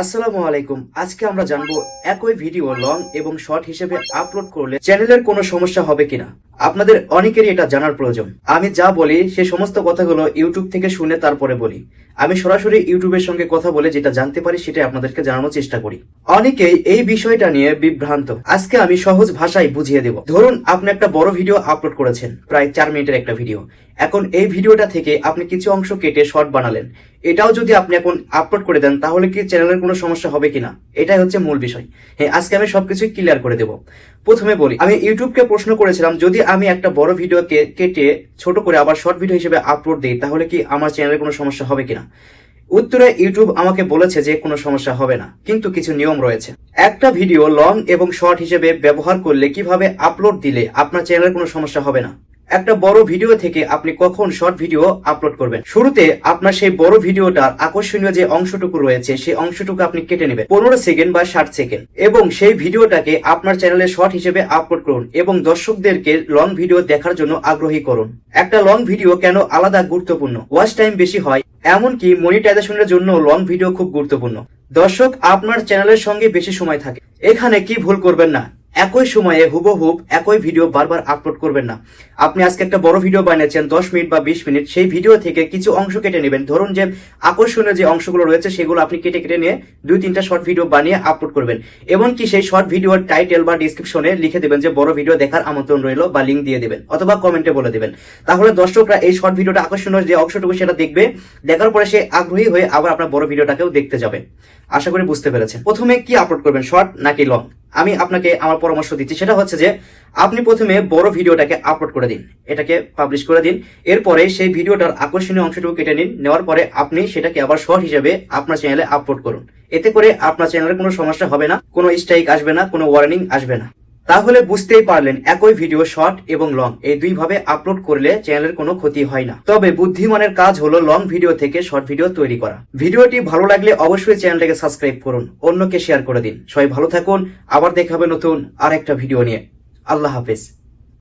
আসসালামু আলাইকুম। আজকে আমরা জানবো একই ভিডিও লং এবং শর্ট হিসেবে আপলোড করলে চ্যানেলের কোনো সমস্যা হবে কিনা। আপনাদের অনেকেরই এটা জানার প্রয়োজন। আমি যা বলি সে সমস্ত কথাগুলো ইউটিউব থেকে শুনে তারপরে বলি। আমি সরাসরি ইউটিউবের সঙ্গে কথা বলে যেটা জানতে পারি সেটাই আপনাদেরকে জানানোর চেষ্টা করি। অনেকেই এই বিষয়টা নিয়ে বিভ্রান্ত। আজকে আমি সহজ ভাষায় বুঝিয়ে দেব। ধরুন আপনি একটা বড় ভিডিও আপলোড করেছেন, প্রায় 4 মিনিটের একটা ভিডিও। এখন এই ভিডিওটা থেকে আপনি কিছু অংশ কেটে শর্ট বানালেন। এটাও যদি আপনি এখন আপলোড করে দেন তাহলে কি চ্যানেলের কোনো সমস্যা হবে কিনা, এটাই হচ্ছে মূল বিষয়। হ্যাঁ, আজকে আমি সবকিছু ক্লিয়ার করে দেব। প্রথমে বলি, আমি ইউটিউবকে প্রশ্ন করেছিলাম যদি আমি একটা বড় ভিডিওকে কেটে ছোট করে আবার শর্ট ভিডিও হিসেবে আপলোড দিই তাহলে কি আমার চ্যানেলের কোনো সমস্যা হবে কিনা। উত্তরে ইউটিউব আমাকে বলেছে যে কোনো সমস্যা হবে না, কিন্তু কিছু নিয়ম রয়েছে। একটা ভিডিও লং এবং শর্ট হিসেবে ব্যবহার করলে কিভাবে আপলোড দিলে আপনার চ্যানেলের কোনো সমস্যা হবে না। একটা বড় ভিডিও থেকে আপনি কখন শর্ট ভিডিও আপলোড করবেন, শুরুতে আপনার সেই বড় ভিডিওটার আকর্ষণীয় যে অংশটুকু রয়েছে সেই অংশটুকু আপনি কেটে নেবেন 15 সেকেন্ড বা 60 সেকেন্ড, এবং সেই ভিডিওটাকে আপনার চ্যানেলে শর্ট হিসেবে আপলোড করুন এবং দর্শকদেরকে লং ভিডিও দেখার জন্য আগ্রহী করুন। একটা লং ভিডিও কেন আলাদা গুরুত্বপূর্ণ, ওয়াচ টাইম বেশি হয়, এমনকি মনিটাইজেশনের জন্য লং ভিডিও খুব গুরুত্বপূর্ণ। দর্শক আপনার চ্যানেলের সঙ্গে বেশি সময় থাকে। এখানে কি ভুল করবেন না, একই সময়ে হুবহুব একই ভিডিও বারবার আপলোড করবেন না। আপনি আজকে একটা বড় ভিডিও বানিয়েছেন 10 মিনিট বা 20 মিনিট, সেই ভিডিও থেকে কিছু অংশ কেটে নেবেন। ধরুন যে আকর্ষণীয় যে অংশগুলো রয়েছে সেগুলো আপনি কেটে কেটে নিয়ে 2-3টা শর্ট ভিডিও বানিয়ে আপলোড করবেন। এমনকি সেই শর্ট ভিডিওর টাইটেল বা ডিসক্রিপশনে লিখে দেবেন যে বড় ভিডিও দেখার আমন্ত্রণ রইল, বা লিঙ্ক দিয়ে দেবেন অথবা কমেন্টে বলে দেবেন। তাহলে দর্শকরা এই শর্ট ভিডিওটা আকর্ষণীয় যে অংশটুকু সেটা দেখবে, দেখার পরে সে আগ্রহী হয়ে আবার আপনার বড় ভিডিওটাকেও দেখতে যাবে। আশা করি বুঝতে পেরেছেন। প্রথমে কি আপলোড করবেন, শর্ট নাকি লং? আমি আপনাকে আমার পরামর্শ দিচ্ছি, সেটা হচ্ছে যে আপনি প্রথমে বড় ভিডিওটাকে আপলোড করে দিন, এটাকে পাবলিশ করে দিন। এরপরে সেই ভিডিওটার আকর্ষণীয় অংশটুকু কেটে নিন, নেওয়ার পরে আপনি সেটাকে আবার শর্ট হিসেবে আপনার চ্যানেলে আপলোড করুন। এতে করে আপনার চ্যানেলের কোনো সমস্যা হবে না, কোনো স্ট্রাইক আসবে না, কোনো ওয়ার্নিং আসবে না। তাহলে বুঝতেই পারলেন একই ভিডিও শর্ট এবং লং এই দুই ভাবে আপলোড করলে চ্যানেলের কোনো ক্ষতি হয় না। তবে বুদ্ধিমানের কাজ হলো লং ভিডিও থেকে শর্ট ভিডিও তৈরি করা। ভিডিওটি ভালো লাগলে অবশ্যই চ্যানেলটাকে সাবস্ক্রাইব করুন, অন্যকে শেয়ার করে দিন। সবাই ভালো থাকুন, আবার দেখা হবে নতুন আরেকটা ভিডিও নিয়ে। আল্লাহ হাফেজ।